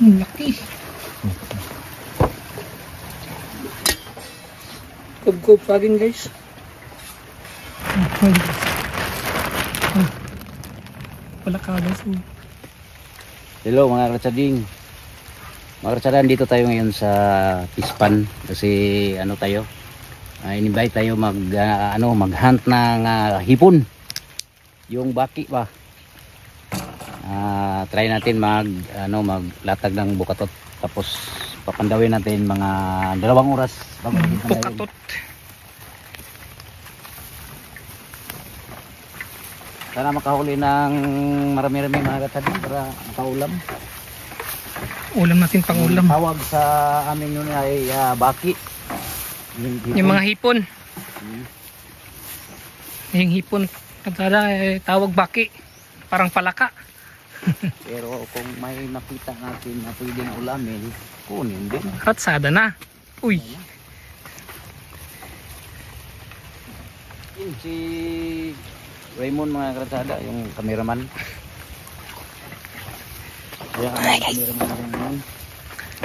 Laki. Kub-kub saging guys. Wala ka guys. Hello mga katsading. Mga katsadan, dito tayo ngayon sa Pispan kasi ano tayo, in-invite tayo mag-hunt ng hipon. Yung baki ba. Try natin maglatag ng bukatot, tapos papandawin natin mga 2 oras bago bukatot. Sana makahuli ng marami-rami mga katsading para makaulam. Ulam natin pang ulam. Tawag sa amin yun ay baki. Yung mga hipon. Yung hipon katada tawag baki. Parang palaka. Pero kung may makita natin na pwede na ulamin, kunin din. Ratsada na. Uy. Yun si Raymond mga kratsada, yung cameraman.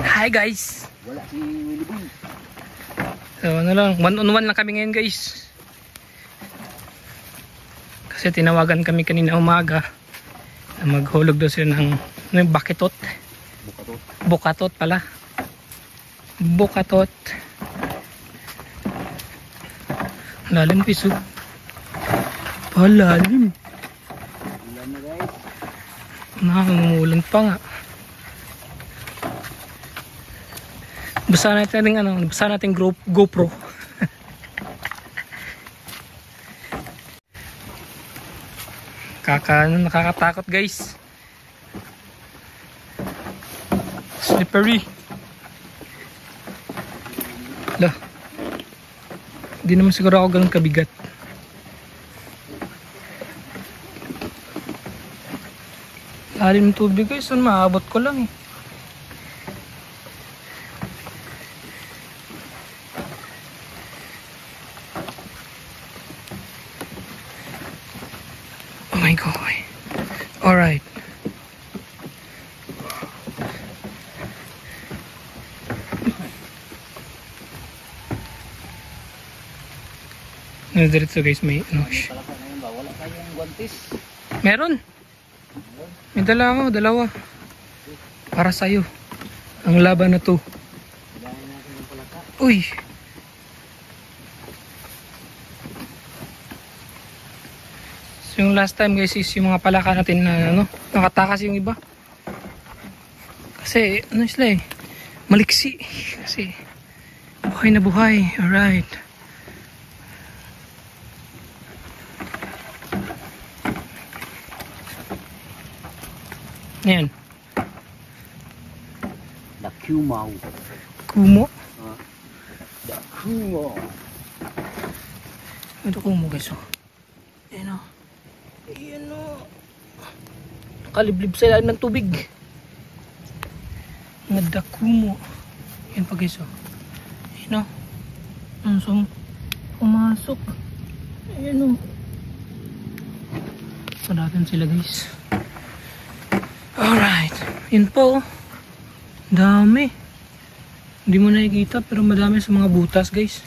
Hi guys. Wala si Willy Boy. So ano lang, 1-on-1 lang kami ngayon guys. Kasi tinawagan kami kanina umaga na maghulog daw sila ng bakitot. Bukatot pala. Bukatot. Lalim piso. Palalim. Ulan na guys. Nakakumulan pa nga. Basta natin GoPro. Nakakatakot guys. Slippery. Lah. Hindi naman siguro ako ganun kabigat. Lalim ng tubig guys, maabot ko lang eh. Oh my god. Alright. Diretso guys, may Wala tayong guantes. meron. May dalawa. Para sa'yo. Ang laban na to. Uy. So yung last time guys is yung mga palaka natin na nakatakas yung iba. Kasi sila maliksi. Kasi buhay na buhay. Alright. Ayan. The Kumo. Kumo? The Kumo. Ito kumo guys. Ayan o. Ayan o. Nakaliblib sa ilalim ng tubig. The Kumo. Ayan pa guys o. Ayan o. So, pumasok. Ayan o. Padatin sila guys. Alright, yun po. Dami. Hindi mo nakikita pero madami sa mga butas guys.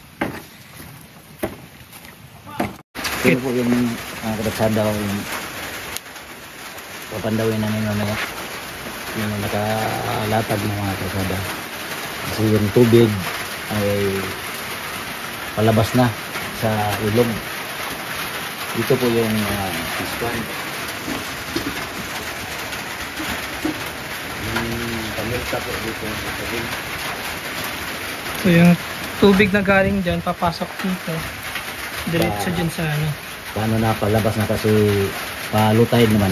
Ito po yung kadatsada ko yung papandawin namin mamaya. Yung nakalatag ng mga kadatsada. Kasi yung tubig ay palabas na sa ilog. Ito po yung Pispan. So yung tubig na galing dyan papasok dito diretso dyan sa paano na palabas na kasi palutay naman,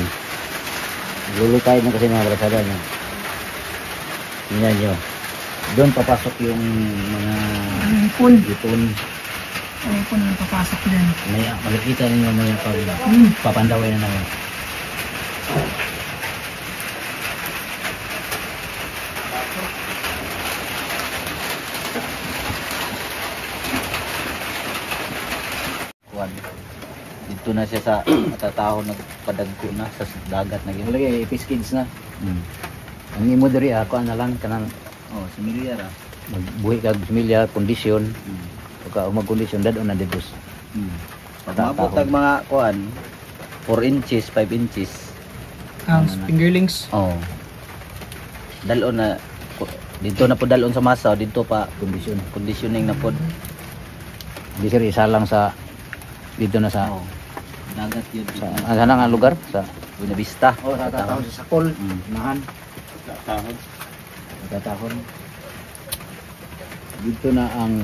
lulutay na kasi mga barasada nyo. Tingnan nyo, doon papasok yung mga ipon na papasok dyan. Makikita ninyo may pag papandawin na namin. Dito na siya sa matatao, nagpadagko na sa dagat na gano'n. Lagi, Fish Kids na. Ang imo diri ako na lang kanang Oh, similyar ah. magbuhi kag pamilya, kondisyon. Pagka magkondisyon dadon na dito. Pag maabot ang mga kuan 4 inches, 5 inches. Ang fingerlings. Oh. Dalon na dito na po dalon sa masa, dito pa Kondisyon. conditioning na po. Di sir isa lang sa dito na sa Oh. Dagat yun. sa sana nga lugar sa Buena Vista. sa tatahon sa Sakol, nahan. Tahod. Tatahon. Dito na ang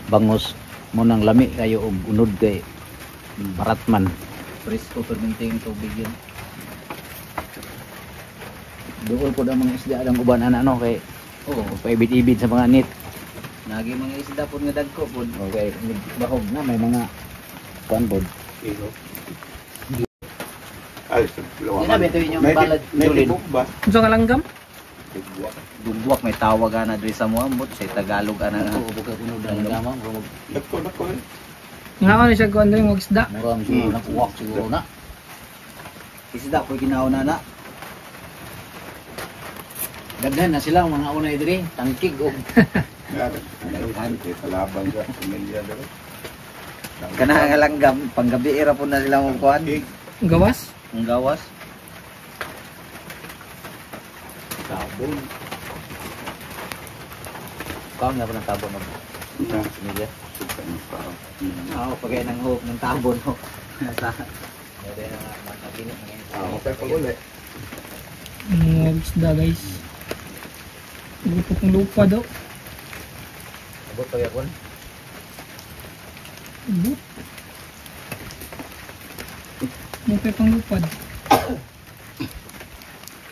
bangos mo nang lami kayo og unod kay maratman. Presko fermenting tubig yun. Dool po ang mga isda ang uban ana no kay Oo. paibit-ibit sa mga net. Nagi mga isda po nga dagko po. Okay, bahog na may mga kuan bod. Ito. Ay, Di na beto inyong balad May julin. tibok ba? Unsa nga langgam? Tibok. Dugwak may tawag ana diri sa Muambot sa Tagalog ana. Oo, buka kuno dan gamang Dako. Nga ano siya kuan diri mag isda. muram siguro na kuwak siguro na. Isda po ginauna na. Daghan na sila ang mga unay diri, tangkig og Kalaban sa pamilya dito. Kana nga langgam panggabi era po na sila mo kuan. Gawas. Ang gawas. sabon. Kaon na po ng tabon ng pamilya. Oo, pagay ng hope ng tabon ho. Sa Dede na matagini ngayon. Mga isda guys. Gupot ng lupa daw. Abot pa yapon. But. Mupay pang lupad.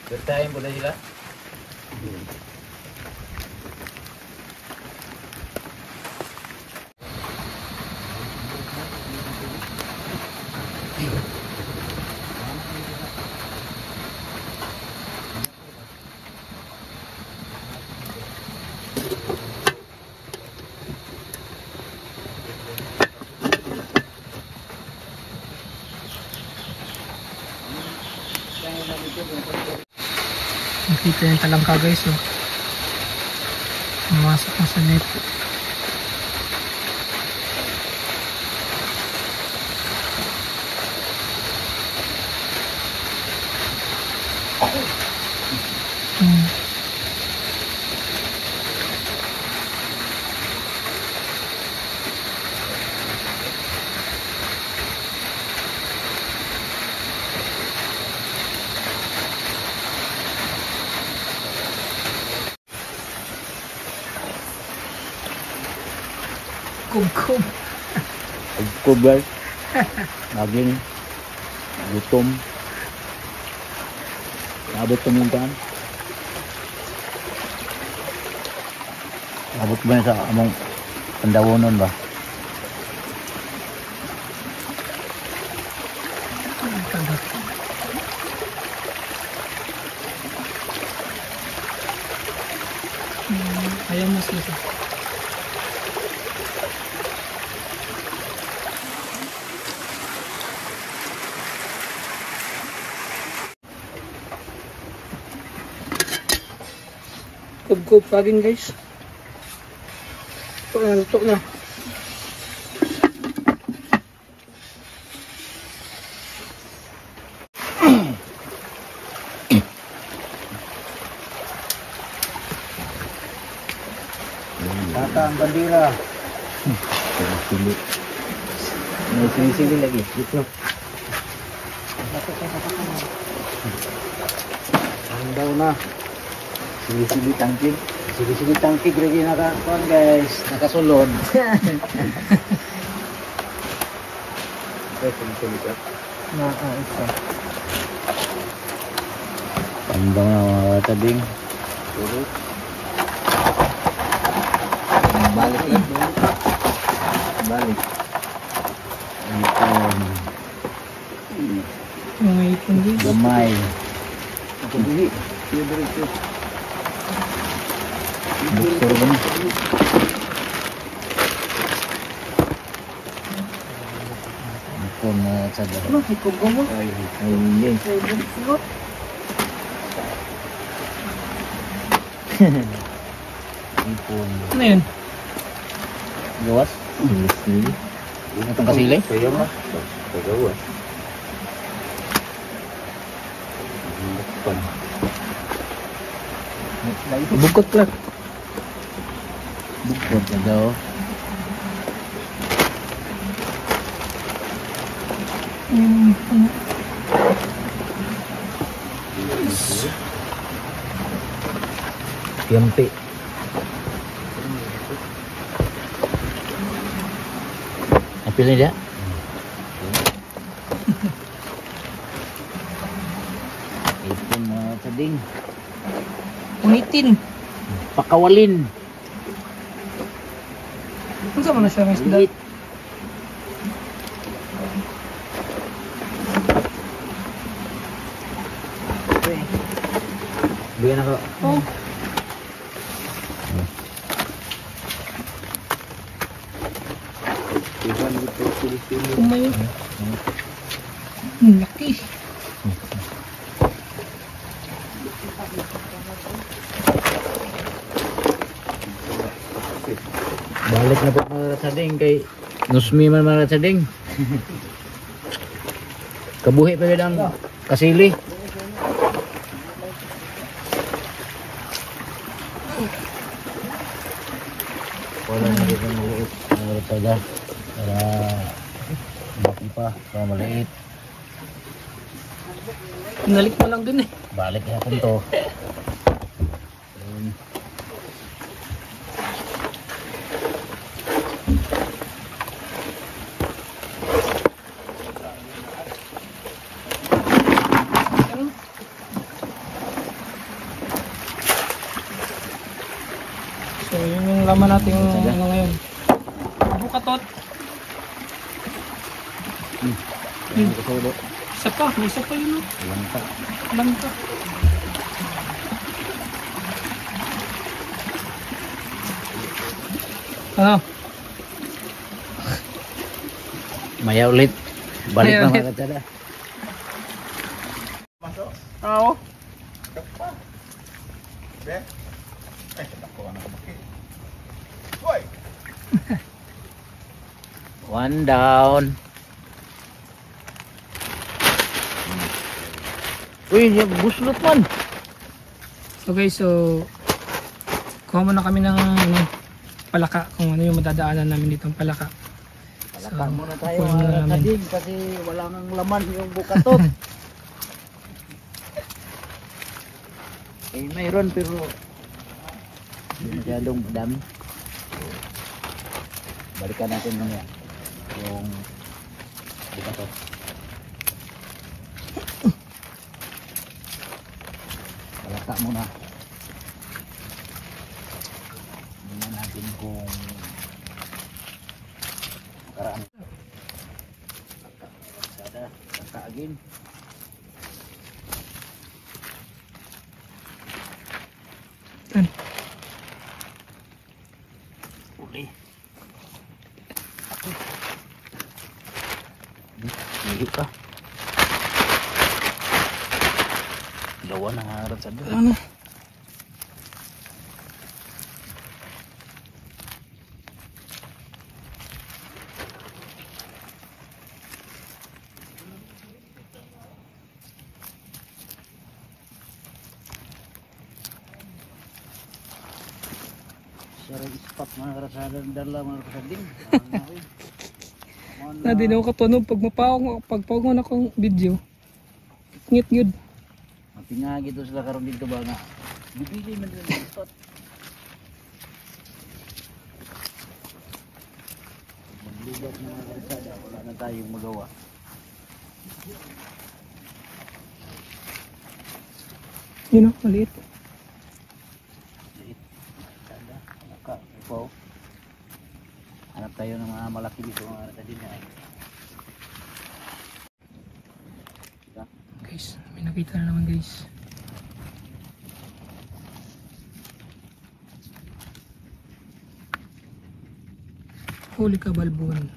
Bertahin po na sila. Nakita yung talangka guys oh. Pumasok na sa net. Kum-kum. Agkob guys. Naging gutom. Abot tumuntan. Abot ba yun sa among pandawonon ba? Kagat. Ayaw mas isa. Kub-kub kagin guys. Ito na. Tata ang bandila. Sili. May sili lagi. Dito. Ang daw na. Sili tangkig. Sili tangkig lagi nakakuan guys. Nakasulod. Ito. Pandang na mga tabing. Balik lang. Balik. Mga ipon guys. Gamay. Ako dili. Iyo diretso. Buktor ba na? Ako na sa dara. Ano, ipon ko mo? Ay, hindi. Ipon. Ano yun? Gawas? Sili. Itong kasili? Kaya nga. Pagawa. Bukod Clark. Bukod na daw. Ano? Yampi. Apil dia. Ipon mga sading. Unitin. Pakawalin. Ano sa mga siya ng isda? Ulit. Bigyan ako. Oh. Kumayo. Laki. Balik na po mga sading kay Nusmi man mga sading. Kabuhi pa yun ang kasili. Wala na rin ang maliit. Ang sada. Para baki pa. Para maliit. Nalik mo lang dun eh. Balik na kung to. Ayun. So yun yung laman natin ano ngayon. Bukatot. Ayun kasulo. Isa pa. May isa pa yun. Ayan pa. Alam ka. Ano? Maya ulit. Balik Maya na ulit. mga sada. Oo. Be? Ay, ako na kumaki. Hoy! One down. Uy, yung buslot man. Okay, so kuha muna kami ng ano, palaka. Kung ano yung madadaanan namin ditong palaka. Palakang muna tayo kuha muna mga namin. kading kasi wala nang laman yung bukatot. Eh, mayroon pero hindi masyadong dami. Balikan natin muna yung bukatot. Palaka muna. Tingnan natin kung karaan. Sada, kakaagin. Yan. Uli. Hindi ka. Dawa na harap sa doon. Ano? Sarang spot mga karasada ng dala mga kasading. Na din ako katunog pag mo na akong video. Ngit ngid. Mapinga gitu sila karon dito ba nga. Bibili man din ang spot. Magligat na mga karasada. Wala na tayong magawa. Yun o, maliit. Sada. Naka. Upaw. Hanap tayo ng mga malaki dito mga karasada na. Guys, may nakita na naman guys. Huli ka balbon.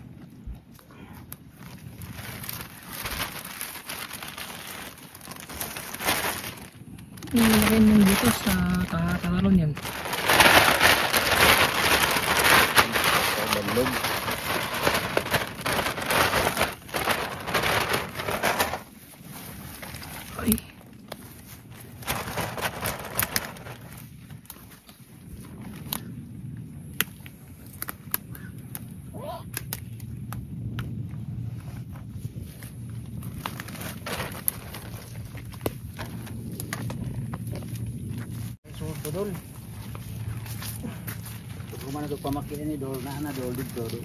Nilagay mo dito sa taas. talon yan. Balog. Ay. Suot dol. Kumana to pamakian ni dol na dol dito dol.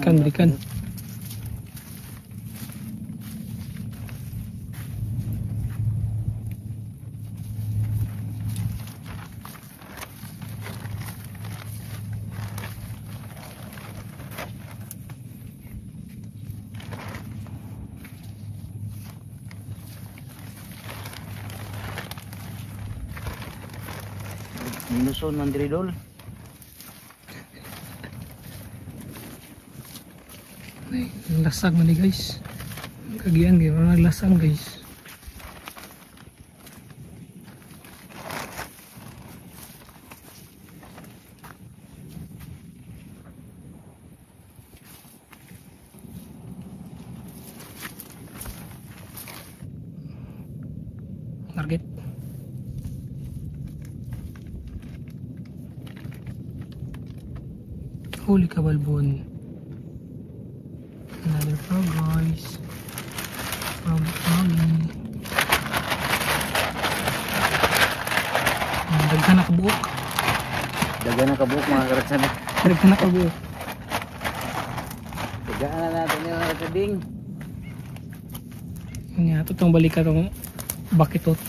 Berikan. Minuson man diri dol. Ay, lasag man ni guys. Kagian kayo, naglasang guys. Target. Huli ka balbon. Another frog guys. Frog froggy. Daghan na kabuok. Dagan na kabuok mga karatsada. Daghan na kabuok. Dagaan na natin yung mga kading. Nga, itong balik ka itong bakitot.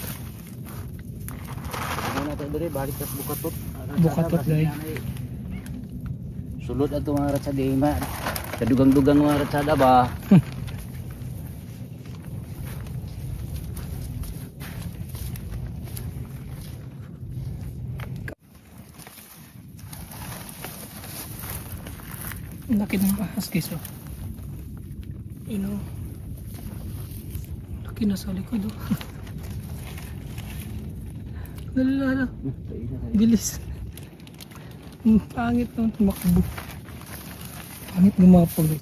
Ano na ito diri balik tas bukatot. Bukatot dahil. Sulod ato mga karatsada ma. Kadugang-dugang mga karatsada ba. Laki ng ahas guys oh. You know. Laki na sa likod oh. Dala. Bilis. Ang pangit naman tumakbo. Pangit gumapag.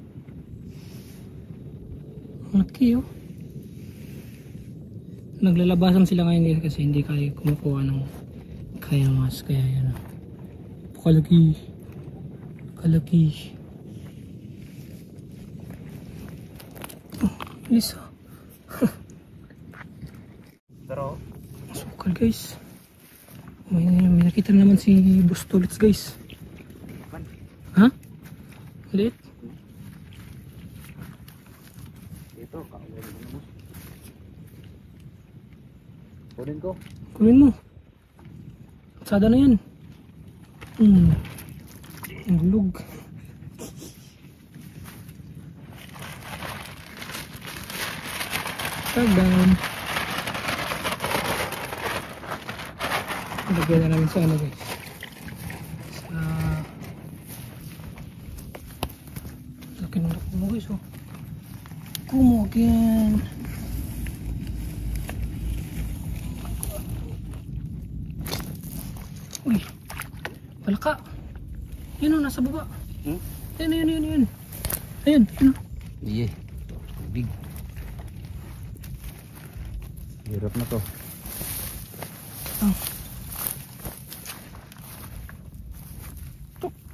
Laki oh. Naglalabasan sila ngayon guys kasi hindi kaya kumukuha ng kaya mas kaya yan oh. Kalaki. Kalaki. Bilis oh. Pero Sukal guys. May nakita na naman si Boss Tolits guys. Ha? Ulit? dito kunin ko. Kunin mo. Sada na yan. Ang gulog. Tagan. Lagyan na namin sa ano guys. Sa laki ng laki mo guys oh. Kumugin. Uy. Palaka. Yun o, nasa baba. Ayun. Ayun. Iye. Big. Hirap na to. Oh.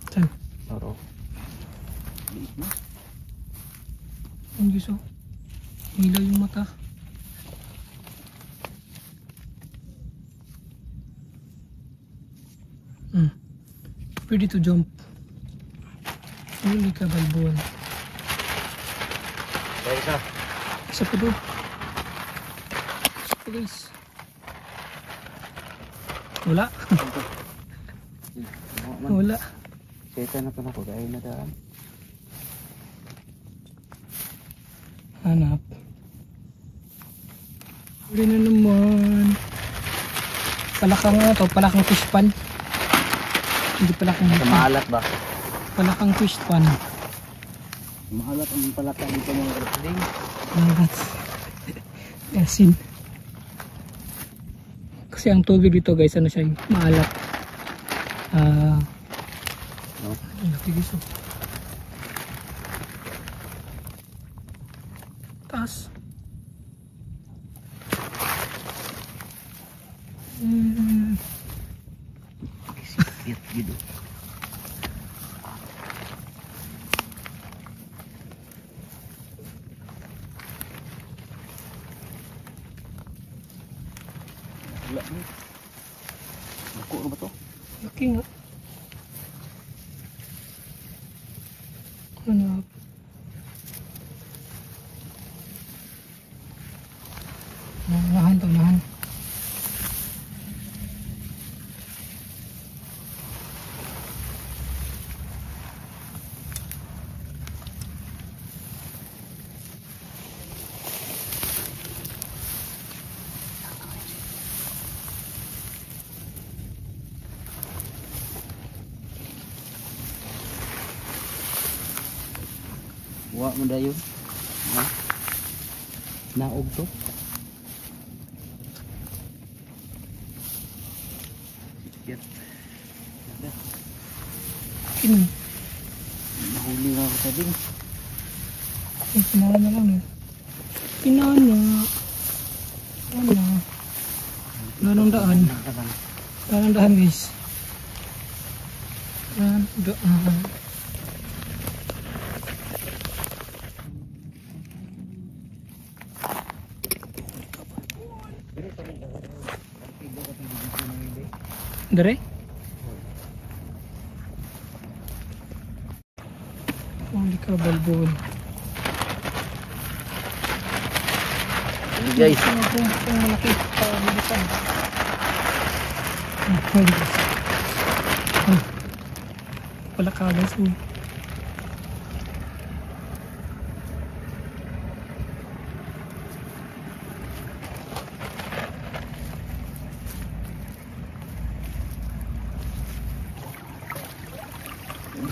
Saan? Aro. Biis na. Ang gusto. Hilaw yung mata. Ready to jump. Huli ka balbon. Kaya isa. Isa pa doon. Isa pa guys. Wala. Wala. Seta na pa na ko. Kaya na daan. Hanap. Huli na naman. Palakang ano to? Palakang fish pan. Hindi palakang Maalat ba? palakang fish pan. Maalat ang palaka dito mga karating. Malat. Asin. Kasi ang tubig dito guys, ano siya, maalat. No? Ang laki guys, oh. Taas. Sikit gitu. Wala ni. Naku ano ba to? Laki nga. Ano? Nahan to, nahan. Wa mo dayon. Ha? Naog to. Sikit. Kinan. Nahuli nga ako sa din. Ay, pinala na lang eh. Pinala. Ano? Ganong daan. Ganong daan guys. Ganong daan. Dere? Holy ka, balbon. Ini guys. Ang malaki. Bilisan. Wala ka guys.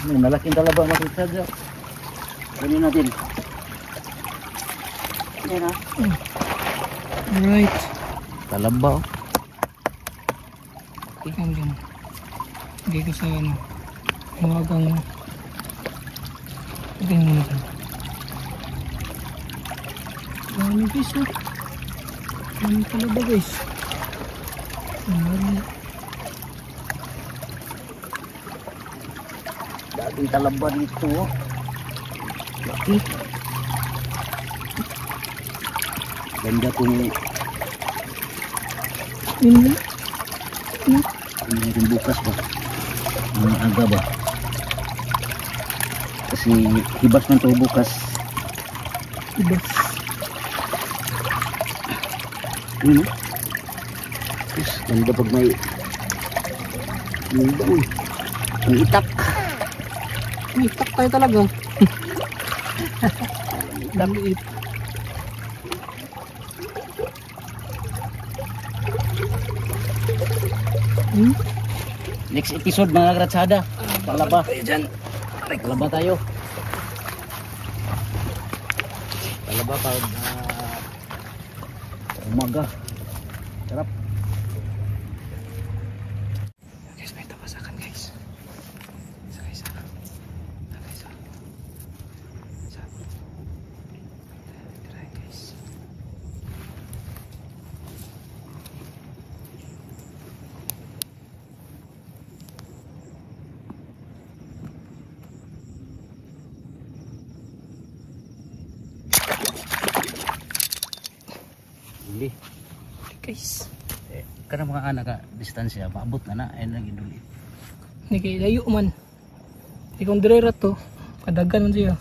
Malaking talaba makita dyan. Ganyan natin. Yan ha. Alright. Talaba oh. Ikaw dyan. Hindi ko sa ano. Huwagang. Tignan mo na dyan. Dami guys oh. Dami talaba guys. Dami. Dating talaba dito oh. Laki. Ganda kung Yun na. hindi natin bukas ba. Mga aga ba. Kasi hibas man to bukas. Ibas. Yun oh. Yes, ganda pag may may itak. May itak tayo talaga. Damiit. Next episode mga Kratsada. Talaba. Talaba tayo. Talaba pag umaga. Sarap. Guys, may tapasakan guys. Isa guys ha. Isa guys ha. Isa. Try guys. Hindi. Guys. Karena mga anak ka distansya maabot na ay lagi duli. Hindi kayo layo man. Hindi kong direra to. Kadagan man siya.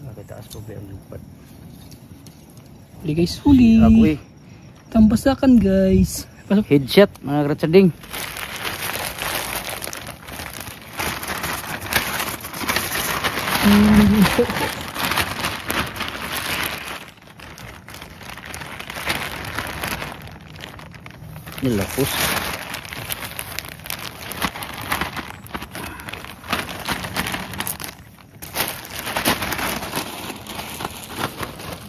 Nakataas po ba ang lupad? Huli guys, huli. Ako eh. Tambasakan guys. Pasok. Headshot mga Kratsading. Nilapos.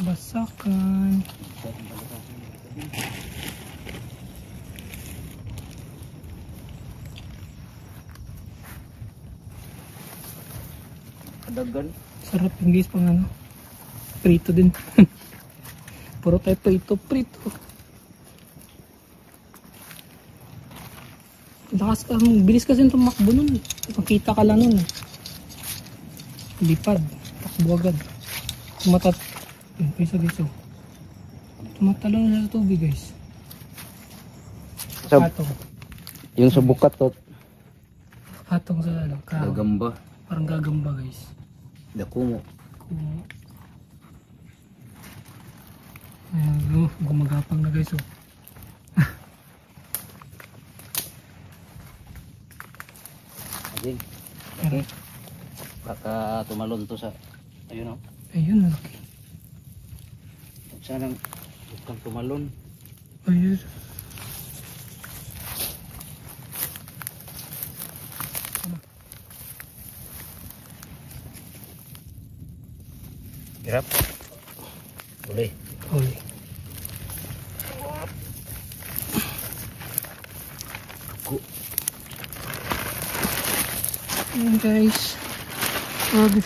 Basakan. Kadagan. Sarap yung guys pang ano. Prito din. Puro tayo prito. Lakas ka, bilis kasi yung tumakbo nun. Makita ka lang nun. Lipad. Takbo agad. Yun, isa. Tumatalo na sa tubig guys. Patong. Yung sa bukat to. Patong sa ano. Kahoy. Gagamba. Parang gagamba guys. Dako mo. Ayan, gumagapang na guys. Ading. Okay. Baka tumalon to sa ayun oh. Ayun, malaki. Sanang bukang tumalon. Ayun. Hirap. Boleh. Hoy. Ayan guys. Grabe.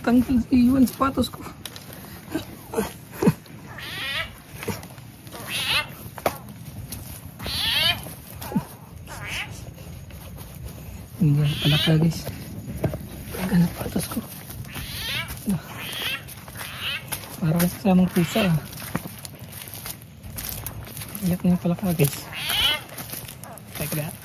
Tanggal iwan sapatos ko. Hindi pala ka guys. Tanggal na sapatos ko. Para kasi kasamang pusa ah. Iyak na pala ka guys. Like that.